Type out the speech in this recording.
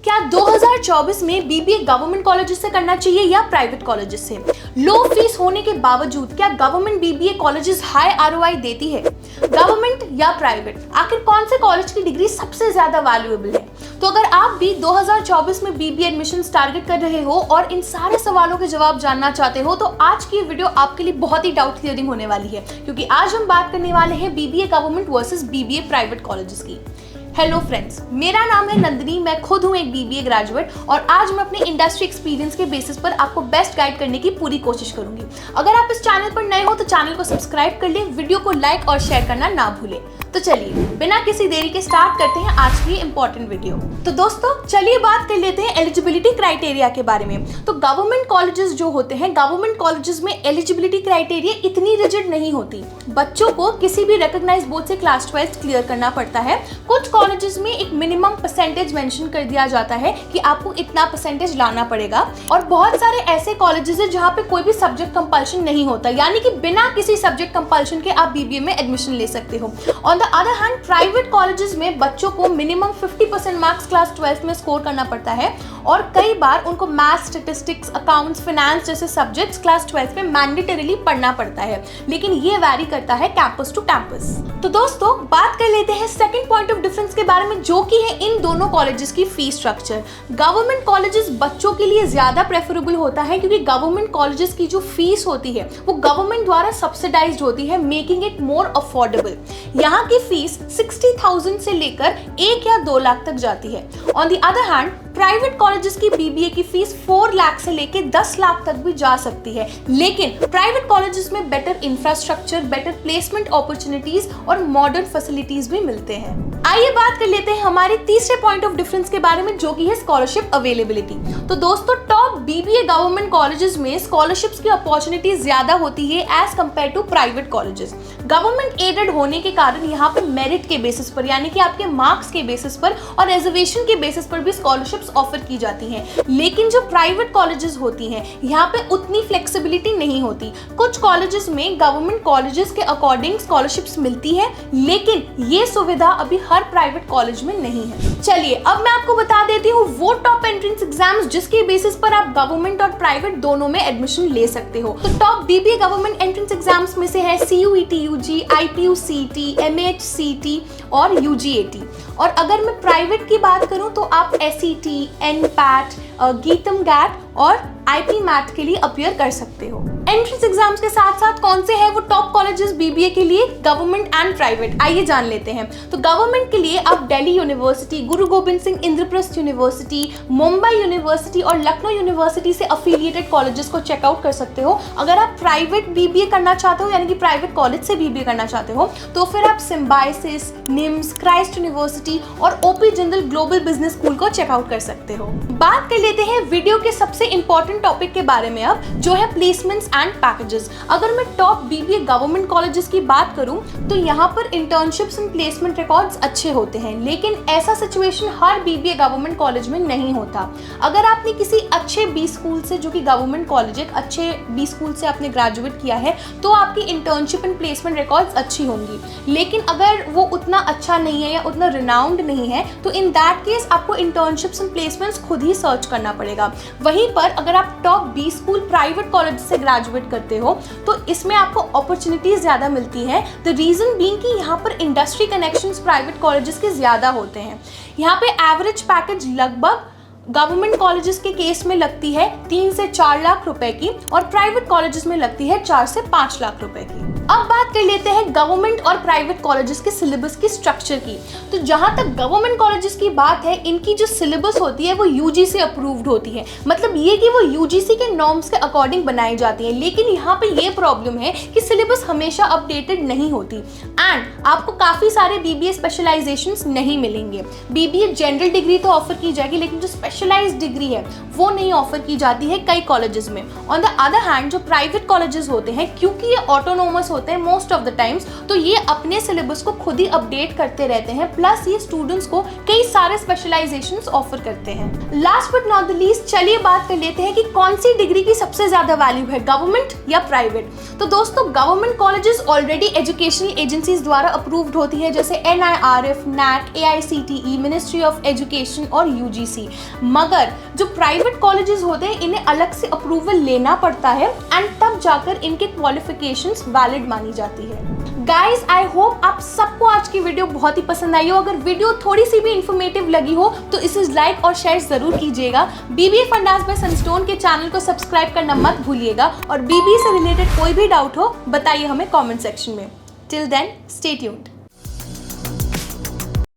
क्या 2024 में BBA government colleges से करना चाहिए या प्राइवेट कॉलेजेस से? लो फीस होने के बावजूद क्या government BBA colleges high ROI देती है? गवर्नमेंट या प्राइवेट, आखिर कौन से कॉलेज की डिग्री सबसे ज्यादा वैल्यूएबल है? तो अगर आप भी 2024 में बीबीए एडमिशन टारगेट कर रहे हो और इन सारे सवालों के जवाब जानना चाहते हो तो आज की वीडियो आपके लिए बहुत ही डाउट क्लियरिंग होने वाली है, क्योंकि आज हम बात करने वाले हैं BBA government versus BBA private colleges की। हेलो फ्रेंड्स, मेरा नाम है नंदिनी, मैं खुद हूँ एक बीबीए ग्रेजुएट और आज मैं अपने इंडस्ट्री एक्सपीरियंस के बेसिस पर आपको बेस्ट गाइड करने की पूरी कोशिश करूंगी। अगर आप इस चैनल पर नए हो तो चैनल को सब्सक्राइब कर लें, वीडियो को लाइक और शेयर करना ना भूलें। तो चलिए बिना किसी देरी के स्टार्ट करते हैं आज की इंपॉर्टेंट वीडियो। तो दोस्तों चलिए बात कर लेते हैं एलिजिबिलिटी क्राइटेरिया के बारे में। तो गवर्नमेंट कॉलेजेस जो होते हैं, गवर्नमेंट कॉलेजेस में एलिजिबिलिटी क्राइटेरिया इतनी रिजिड नहीं होती। बच्चों को किसी भी रिकॉग्नाइज्ड बोर्ड से क्लास 12 क्लियर करना पड़ता है। कुछ कॉलेजेस में एक मिनिमम परसेंटेज मेंशन कर दिया जाता है कि आपको इतना परसेंटेज लाना पड़ेगा, और बहुत सारे ऐसे कॉलेजेस हैं जहां पे कोई भी सब्जेक्ट कंपल्शन नहीं होता, यानी कि बिना किसी सब्जेक्ट कंपल्शन के आप बीबीए में एडमिशन ले सकते हो। On the other hand private colleges में बच्चों को मिनिमम 50% मार्क्स क्लास 12 में स्कोर करना पड़ता है, और कई बार उनको मैथ्स, स्टैटिस्टिक्स, अकाउंट्स, फाइनेंस जैसे सब्जेक्ट्स क्लास 12 में मैंडेटरीली पढ़ना पड़ता है, लेकिन ये वैरी करता है कैंपस टू कैंपस। तो दोस्तों बात कर लेते हैं सेकंड पॉइंट ऑफ डिफरेंस के बारे में, जो कि है इन दोनों कॉलेजेस की फीस स्ट्रक्चर। गवर्नमेंट कॉलेजेस बच्चों के लिए ज्यादा प्रेफरेबल होता है, क्योंकि गवर्नमेंट कॉलेजेस की जो फीस होती है वो गवर्नमेंट द्वारा सब्सिडाइज्ड होती है, मेकिंग इट मोर अफोर्डेबल। यहाँ की फीस 60,000 से लेकर 1 या 2 लाख तक जाती है। On the other hand private colleges की बीबीए की फीस 4 लाख से लेकर 10 लाख तक भी जा सकती है, लेकिन प्राइवेट कॉलेजेस में better infrastructure, better placement opportunities और मॉडर्न फैसिलिटीज भी मिलते हैं। आइए बात कर लेते हैं हमारे तीसरे पॉइंट ऑफ डिफरेंस के बारे में, जो कि है स्कॉलरशिप अवेलेबिलिटी। तो दोस्तों टॉप बीबीए गवर्नमेंट कॉलेजेस में स्कॉलरशिप्स की अपॉर्चुनिटीज ज्यादा होती है as compare to private colleges. Government aided होने के कारण यहाँ पे मेरिट के बेसिस पर, यानी कि आपके मार्क्स के बेसिस पर और रिजर्वेशन के बेसिस पर भी स्कॉलरशिप्स ऑफर की जाती हैं। लेकिन जो प्राइवेट कॉलेजेस होती हैं यहाँ पे उतनी फ्लेक्सिबिलिटी नहीं होती। कुछ कॉलेजेस में गवर्नमेंट कॉलेजेस के अकॉर्डिंग स्कॉलरशिप्स मिलती है, लेकिन ये सुविधा अभी हर प्राइवेट कॉलेज में नहीं है। चलिए अब मैं आपको बता देती हूँ वो टॉप एंट्रेंस एग्जाम्स जिसके बेसिस पर आप गवर्नमेंट और प्राइवेट दोनों में एडमिशन ले सकते हो। तो top BBA government entrance exams में से है CUET UG, IPU CET, MAH CET और UGAT। और अगर मैं प्राइवेट की बात करूं तो आप SET, NPAT, गीतम गैट और IP मैट के लिए अपीयर कर सकते हो। एंट्रेंस एग्जाम्स के साथ साथ कौन से हैं वो टॉप कॉलेजेस बीबीए के लिए, गवर्नमेंट एंड प्राइवेट, आइए जान लेते हैं। तो गवर्नमेंट के लिए आप Delhi university, Guru Gobind Singh Indraprastha university, Mumbai university और लखनऊ यूनिवर्सिटी से अफिलिएटेड कॉलेजेस को चेकआउट कर सकते हो। अगर आप प्राइवेट बीबीए करना चाहते हो, यानी कि प्राइवेट कॉलेज से बीबीए करना चाहते हो, तो फिर आप सिम्बायोसिस, निम्स, क्राइस्ट यूनिवर्सिटी और OP Jindal global business school को चेकआउट कर सकते हो। बात कर लेते हैं वीडियो के सबसे इंपॉर्टेंट टॉपिक के बारे में अब, जो है प्लेसमेंट्स एंड पैकेजेस। अगर मैं टॉप बीबीए गवर्नमेंट कॉलेजेस की बात करूं तो यहाँ पर इंटर्नशिप्स एंड प्लेसमेंट रिकॉर्ड्स अच्छे होते हैं, लेकिन ऐसा सिचुएशन हर बीबीए गवर्नमेंट कॉलेज में नहीं होता। अगर आपने किसी अच्छे बी स्कूल से, जो कि गवर्नमेंट कॉलेज है, अच्छे बी स्कूल से आपने ग्रेजुएट किया है, तो आपकी इंटर्नशिप एंड प्लेसमेंट रिकॉर्ड्स अच्छी होंगी। लेकिन अगर वो उतना अच्छा नहीं है या उतना रिनाउंड नहीं है, तो इन दैट केस आपको इंटर्नशिप्स एंड प्लेसमेंट्स खुद ही सर्च करना पड़ेगा। वहीं पर अगर आप top B school private college से ग्रेजुएट करते हो तो इसमें आपको अपॉर्चुनिटीज ज्यादा मिलती है। द रीजन बीइंग कि यहाँ पर इंडस्ट्री कनेक्शंस प्राइवेट कॉलेजेस के ज्यादा होते हैं। यहाँ पे एवरेज पैकेज लगभग गवर्नमेंट कॉलेजेस के केस में लगती है 3 से 4 लाख रुपए की, और प्राइवेट कॉलेजेस में लगती है 4 से 5 लाख रुपए की। अब बात कर लेते हैं गवर्नमेंट और प्राइवेट कॉलेजेस के सिलेबस की स्ट्रक्चर की। तो जहां तक गवर्नमेंट कॉलेजेस की बात है, इनकी जो सिलेबस होती है वो UGC अप्रूव्ड होती है, मतलब ये कि वो UGC के नॉर्म्स के अकॉर्डिंग बनाई जाती है। लेकिन यहाँ पे ये प्रॉब्लम है कि सिलेबस हमेशा अपडेटेड नहीं होती, एंड आपको काफी सारे बीबीए स्पेशलाइजेशंस नहीं मिलेंगे। बीबीए जनरल डिग्री तो ऑफर की जाएगी, लेकिन जो स्पेशलाइज्ड डिग्री है वो नहीं ऑफर की जाती है कई कॉलेजेस में। ऑन द अदर हैंड जो प्राइवेट कॉलेजेस होते हैं, क्योंकि ये ऑटोनोमस होते हैं मोस्ट ऑफ द टाइम्स, तो ये अपने सिलेबस को खुद ही अपडेट करते रहते हैं, प्लस ये स्टूडेंट्स को कई सारे स्पेशलाइजेशंस ऑफर करते हैं। Last but not the least, चलिए बात कर लेते हैं कि कौन सी डिग्री की सबसे ज्यादा वैल्यू है, गवर्नमेंट या प्राइवेट। तो दोस्तों, government colleges already educational agencies द्वारा अप्रूव्ड होती है, जैसे NIRF, NAC, AICTE, ministry of education और UGC। मगर जो प्राइवेट कॉलेजेस होते हैं इन्हें अलग से अप्रूवल लेना पड़ता है एंड तब जाकर इनके क्वालिफिकेशंस वैलिड मानी जाती है। गाइज, आई होप आप सबको आज की वीडियो बहुत ही पसंद आई हो। अगर वीडियो थोड़ी सी भी इंफॉर्मेटिव लगी हो तो इसे लाइक और शेयर जरूर कीजिएगा। BBA फंडास बाय सनस्टोन के चैनल को सब्सक्राइब करना मत भूलिएगा और BBA से रिलेटेड कोई भी डाउट हो बताइए हमें कमेंट सेक्शन में। Till then, stay tuned.